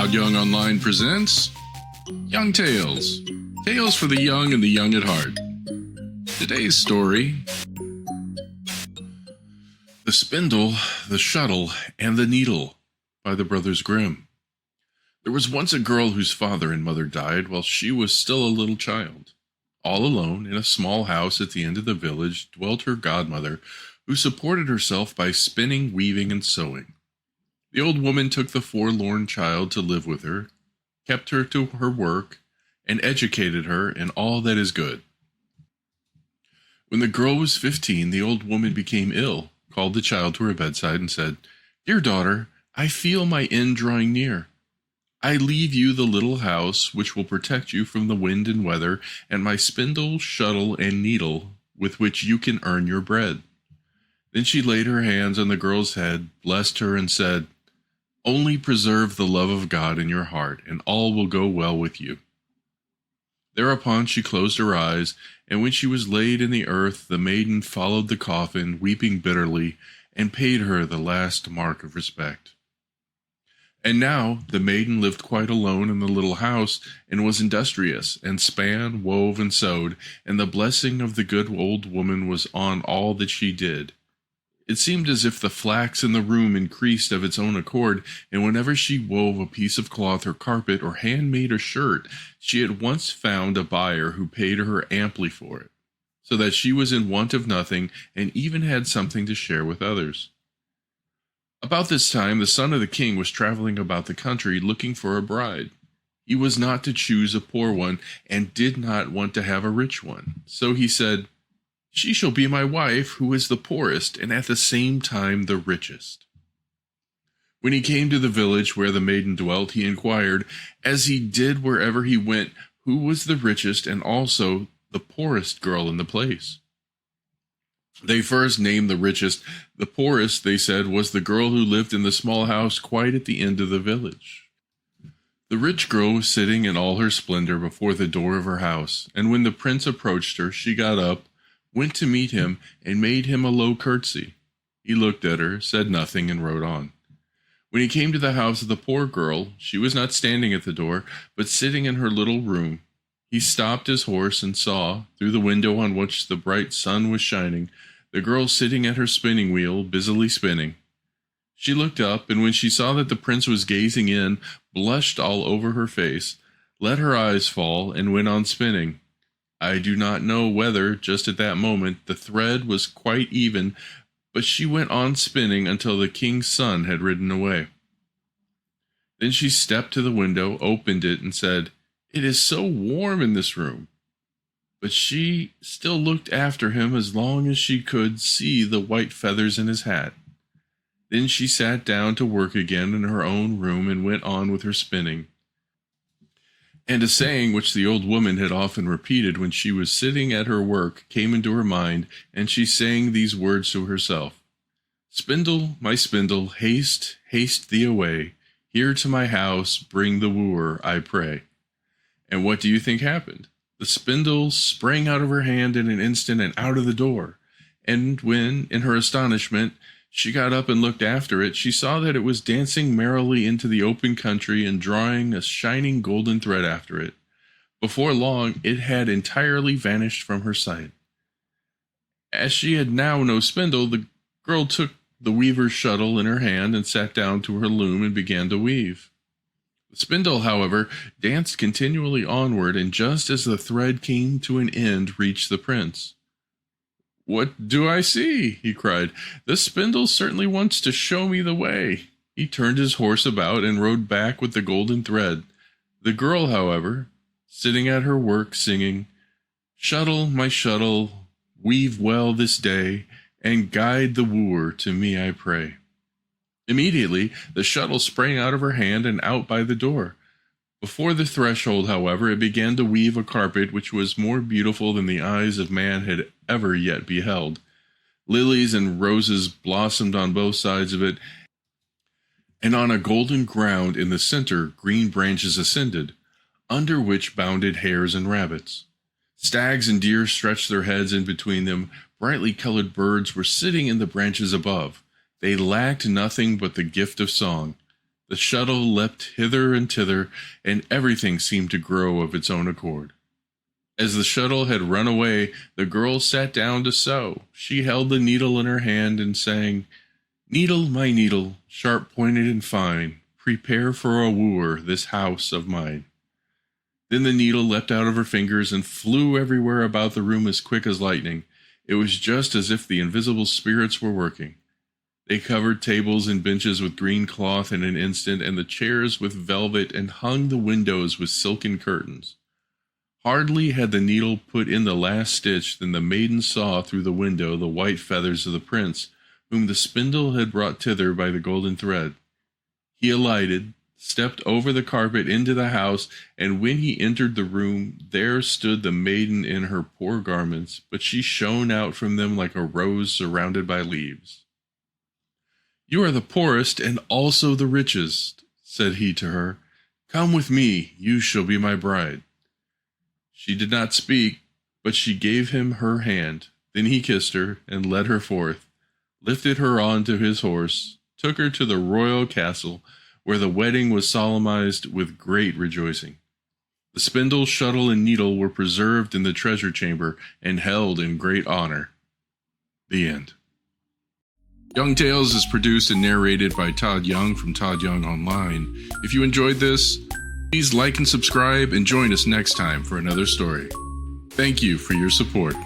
Todd Young Online presents Young Tales. Tales for the young and the young at heart. Today's story: The Spindle, the Shuttle, and the Needle by the Brothers Grimm. There was once a girl whose father and mother died while she was still a little child. All alone in a small house at the end of the village dwelt her godmother, who supported herself by spinning, weaving, and sewing. The old woman took the forlorn child to live with her, kept her to her work, and educated her in all that is good. When the girl was 15, the old woman became ill, called the child to her bedside, and said, "Dear daughter, I feel my end drawing near. I leave you the little house which will protect you from the wind and weather, and my spindle, shuttle, and needle with which you can earn your bread." Then she laid her hands on the girl's head, blessed her, and said, "Only preserve the love of God in your heart, and all will go well with you." Thereupon she closed her eyes, and when she was laid in the earth, the maiden followed the coffin, weeping bitterly, and paid her the last mark of respect. And now the maiden lived quite alone in the little house, and was industrious, and span, wove, and sewed, and the blessing of the good old woman was on all that she did. It seemed as if the flax in the room increased of its own accord, and whenever she wove a piece of cloth or carpet, or hand-made a shirt, she at once found a buyer who paid her amply for it, so that she was in want of nothing, and even had something to share with others. About this time, the son of the king was traveling about the country looking for a bride. He was not to choose a poor one, and did not want to have a rich one. So he said, "She shall be my wife, who is the poorest, and at the same time the richest." When he came to the village where the maiden dwelt, he inquired, as he did wherever he went, who was the richest and also the poorest girl in the place. They first named the richest. The poorest, they said, was the girl who lived in the small house quite at the end of the village. The rich girl was sitting in all her splendor before the door of her house, and when the prince approached her, she got up, went to meet him, and made him a low curtsy. He looked at her, said nothing, and rode on. When he came to the house of the poor girl, she was not standing at the door, but sitting in her little room. He stopped his horse and saw, through the window on which the bright sun was shining, the girl sitting at her spinning wheel, busily spinning. She looked up, and when she saw that the prince was gazing in, blushed all over her face, let her eyes fall, and went on spinning. I do not know whether, just at that moment, the thread was quite even, but she went on spinning until the king's son had ridden away. Then she stepped to the window, opened it, and said, "It is so warm in this room." But she still looked after him as long as she could see the white feathers in his hat. Then she sat down to work again in her own room and went on with her spinning. And a saying which the old woman had often repeated when she was sitting at her work came into her mind, and she sang these words to herself: "Spindle, my spindle, haste, haste thee away. Here to my house bring the wooer, I pray." And what do you think happened? The spindle sprang out of her hand in an instant and out of the door. And when, in her astonishment, she got up and looked after it, she saw that it was dancing merrily into the open country and drawing a shining golden thread after it. Before long, it had entirely vanished from her sight. As she had now no spindle, the girl took the weaver's shuttle in her hand and sat down to her loom and began to weave. The spindle, however, danced continually onward, and just as the thread came to an end, reached the prince. "What do I see?" he cried. "The spindle certainly wants to show me the way." He turned his horse about and rode back with the golden thread. The girl, however, sitting at her work, singing, "Shuttle, my shuttle, weave well this day, and guide the wooer to me, I pray." Immediately, the shuttle sprang out of her hand and out by the door. Before the threshold, however, it began to weave a carpet which was more beautiful than the eyes of man had ever yet beheld. Lilies and roses blossomed on both sides of it, and on a golden ground in the center green branches ascended, under which bounded hares and rabbits. Stags and deer stretched their heads in between them. Brightly colored birds were sitting in the branches above. They lacked nothing but the gift of song. The shuttle leapt hither and thither, and everything seemed to grow of its own accord. As the shuttle had run away, the girl sat down to sew. She held the needle in her hand and sang, "Needle, my needle, sharp-pointed and fine, prepare for a wooer this house of mine." Then the needle leapt out of her fingers and flew everywhere about the room as quick as lightning. It was just as if the invisible spirits were working. They covered tables and benches with green cloth in an instant, and the chairs with velvet, and hung the windows with silken curtains. Hardly had the needle put in the last stitch than the maiden saw through the window the white feathers of the prince, whom the spindle had brought thither by the golden thread. He alighted, stepped over the carpet into the house, and when he entered the room, there stood the maiden in her poor garments, but she shone out from them like a rose surrounded by leaves. "You are the poorest and also the richest," said he to her. "Come with me, you shall be my bride." She did not speak, but she gave him her hand. Then he kissed her and led her forth, lifted her on to his horse, took her to the royal castle, where the wedding was solemnized with great rejoicing. The spindle, shuttle, and needle were preserved in the treasure chamber and held in great honor. The end. Young Tales is produced and narrated by Todd Young from Todd Young Online. If you enjoyed this, please like and subscribe and join us next time for another story. Thank you for your support.